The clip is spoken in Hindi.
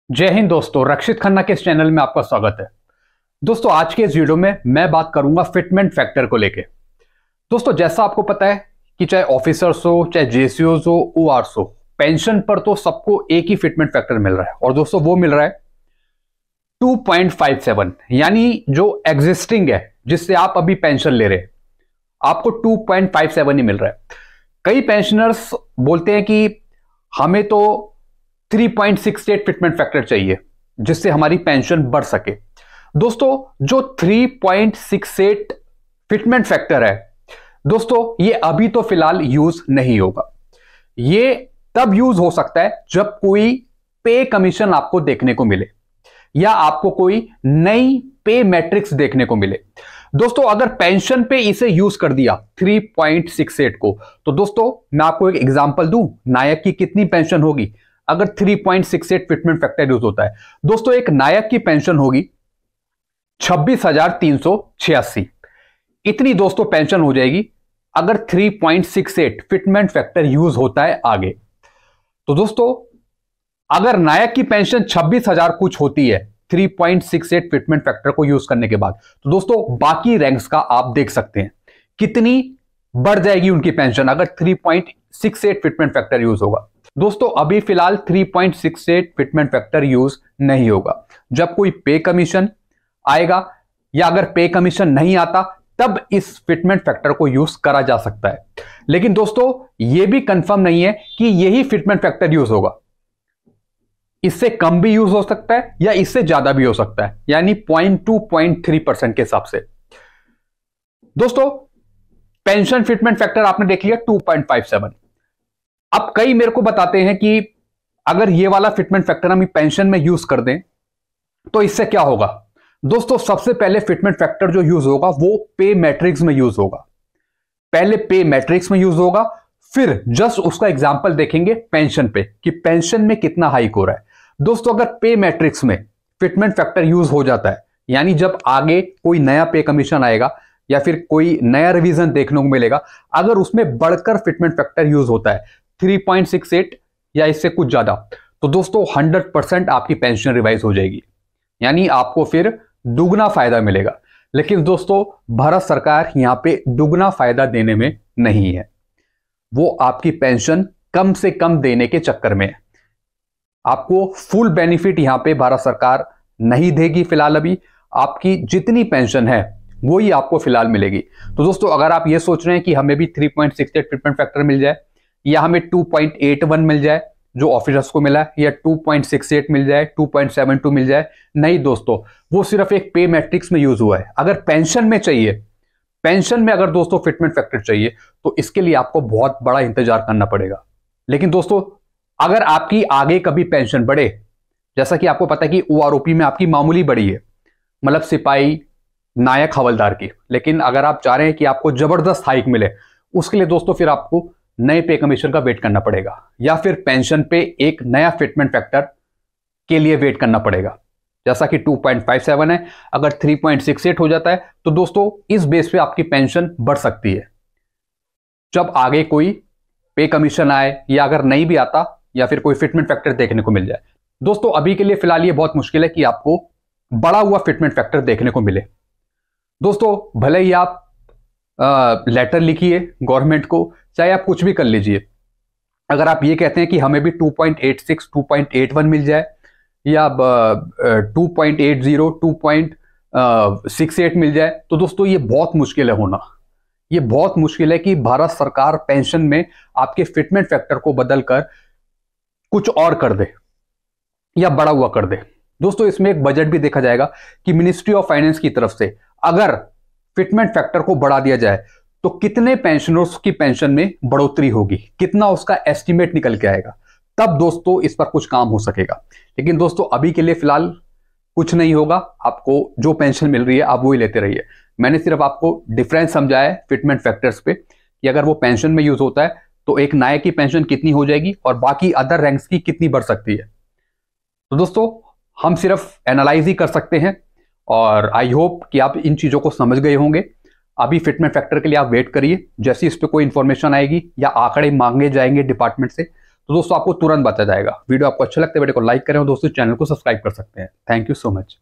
जय हिंद दोस्तों, रक्षित खन्ना के इस चैनल में आपका स्वागत है। दोस्तों, आज के इस वीडियो में मैं बात करूंगा फिटमेंट फैक्टर को लेके। दोस्तों, जैसा आपको पता है कि चाहे ऑफिसर्स हो, चाहे जेसीओज हो, ओआरस हो, पेंशन पर तो सबको एक ही फिटमेंट फैक्टर मिल रहा है। और दोस्तों, वो मिल रहा है 2.57, यानी जो एग्जिस्टिंग है, जिससे आप अभी पेंशन ले रहे हैं, आपको 2.57 ही मिल रहा है। कई पेंशनर्स बोलते हैं कि हमें तो 3.68 फिटमेंट फैक्टर चाहिए जिससे हमारी पेंशन बढ़ सके। दोस्तों, जो 3.68 फिटमेंट फैक्टर है, दोस्तों ये अभी तो फिलहाल यूज नहीं होगा। ये तब यूज हो सकता है जब कोई पे कमीशन आपको देखने को मिले या आपको कोई नई पे मैट्रिक्स देखने को मिले। दोस्तों, अगर पेंशन पे इसे यूज कर दिया 3.68 को, तो दोस्तों मैं आपको एक एग्जांपल दूं, नायक की कितनी पेंशन होगी अगर 3.68 फिटमेंट फैक्टर यूज होता है। दोस्तों, एक नायक की पेंशन होगी 26,386। इतनी दोस्तों पेंशन हो जाएगी अगर 3.68 फिटमेंट फैक्टर यूज होता है आगे। तो दोस्तों, अगर नायक की पेंशन 26,000 कुछ होती है 3.68 फिटमेंट फैक्टर को यूज करने के बाद, तो दोस्तों बाकी रैंक्स का आप देख सकते हैं कितनी बढ़ जाएगी उनकी पेंशन अगर 3.68 फिटमेंट फैक्टर यूज होगा। दोस्तों, अभी फिलहाल 3.68 फिटमेंट फैक्टर यूज नहीं होगा। जब कोई पे कमीशन आएगा या अगर पे कमीशन नहीं आता, तब इस फिटमेंट फैक्टर को यूज करा जा सकता है। लेकिन दोस्तों, यह भी कंफर्म नहीं है कि यही फिटमेंट फैक्टर यूज होगा। इससे कम भी यूज हो सकता है या इससे ज्यादा भी हो सकता है, यानी 0.2-0.3% के हिसाब से। दोस्तों, पेंशन फिटमेंट फैक्टर आपने देख लिया 2.57। अब कई मेरे को बताते हैं कि अगर ये वाला फिटमेंट फैक्टर हम पेंशन में यूज कर दें तो इससे क्या होगा। दोस्तों, सबसे पहले फिटमेंट फैक्टर जो यूज होगा वो पे मैट्रिक्स में यूज होगा। पहले पे मैट्रिक्स में यूज होगा, फिर जस्ट उसका एग्जांपल देखेंगे पेंशन पे कि पेंशन में कितना हाइक हो रहा है। दोस्तों, अगर पे मैट्रिक्स में फिटमेंट फैक्टर यूज हो जाता है, यानी जब आगे कोई नया पे कमीशन आएगा या फिर कोई नया रिवीजन देखने को मिलेगा, अगर उसमें बढ़कर फिटमेंट फैक्टर यूज होता है 3.68 या इससे कुछ ज्यादा, तो दोस्तों 100% आपकी पेंशन रिवाइज हो जाएगी, यानी आपको फिर दुगना फायदा मिलेगा। लेकिन दोस्तों, भारत सरकार यहां पे दुगना फायदा देने में नहीं है, वो आपकी पेंशन कम से कम देने के चक्कर में है। आपको फुल बेनिफिट यहां पे भारत सरकार नहीं देगी। फिलहाल अभी आपकी जितनी पेंशन है वो ही आपको फिलहाल मिलेगी। तो दोस्तों, अगर आप ये सोच रहे हैं कि हमें भी 3.68 फिटमेंट फैक्टर मिल जाए या हमें 2.81 मिल जाए जो ऑफिसर्स को मिला है, या 2.68 मिल जाए, 2.72 मिल जाए, नहीं दोस्तों, वो सिर्फ एक पे मैट्रिक्स में यूज हुआ है। अगर पेंशन में चाहिए, पेंशन में अगर दोस्तों फिटमेंट फैक्टर चाहिए, तो इसके लिए आपको बहुत बड़ा इंतजार करना पड़ेगा। लेकिन दोस्तों, अगर आपकी आगे कभी पेंशन बढ़े, जैसा कि आपको पता है कि ओआरओपी में आपकी मामूली बढ़ी है, मतलब सिपाही, नायक, हवलदार की, लेकिन अगर आप चाह रहे हैं कि आपको जबरदस्त हाइक मिले, उसके लिए दोस्तों फिर आपको नए पे कमीशन का वेट करना पड़ेगा, या फिर पेंशन पे एक नया फिटमेंट फैक्टर के लिए वेट करना पड़ेगा। जैसा कि 2.57 है, अगर 3.68 हो जाता है, तो दोस्तों इस बेस पे आपकी पेंशन बढ़ सकती है जब आगे कोई पे कमीशन आए, या अगर नहीं भी आता या फिर कोई फिटमेंट फैक्टर देखने को मिल जाए। दोस्तों, अभी के लिए फिलहाल ये बहुत मुश्किल है कि आपको बढ़ा हुआ फिटमेंट फैक्टर देखने को मिले। दोस्तों, भले ही आप लेटर लिखिए गवर्नमेंट को, चाहे आप कुछ भी कर लीजिए, अगर आप ये कहते हैं कि हमें भी 2.86, 2.81 मिल जाए, या 2.80, 2.68 मिल जाए, तो दोस्तों ये बहुत मुश्किल है होना। ये बहुत मुश्किल है कि भारत सरकार पेंशन में आपके फिटमेंट फैक्टर को बदलकर कुछ और कर दे या बड़ा हुआ कर दे। दोस्तों, इसमें एक बजट भी देखा जाएगा कि मिनिस्ट्री ऑफ फाइनेंस की तरफ से अगर फिटमेंट फैक्टर को बढ़ा दिया जाए तो कितने पेंशनर्स की पेंशन में बढ़ोतरी होगी, कितना उसका एस्टिमेट निकल के आएगा, तब दोस्तों इस पर कुछ काम हो सकेगा। लेकिन दोस्तों, अभी के लिए फिलहाल कुछ नहीं होगा। आपको जो पेंशन मिल रही है आप वही लेते रहिए। मैंने सिर्फ आपको डिफरेंस समझाया है फिटमेंट फैक्टर्स पे कि अगर वो पेंशन में यूज होता है तो एक नायक की पेंशन कितनी हो जाएगी और बाकी अदर रैंक्स की कितनी बढ़ सकती है। तो दोस्तों, हम सिर्फ एनालाइज ही कर सकते हैं, और आई होप कि आप इन चीजों को समझ गए होंगे। अभी फिटमेंट फैक्टर के लिए आप वेट करिए, जैसे इस पे कोई इंफॉर्मेशन आएगी या आंकड़े मांगे जाएंगे डिपार्टमेंट से, तो दोस्तों आपको तुरंत बताया जाएगा। वीडियो आपको अच्छा लगता है वीडियो को लाइक करें और दोस्तों चैनल को सब्सक्राइब कर सकते हैं। Thank you so much.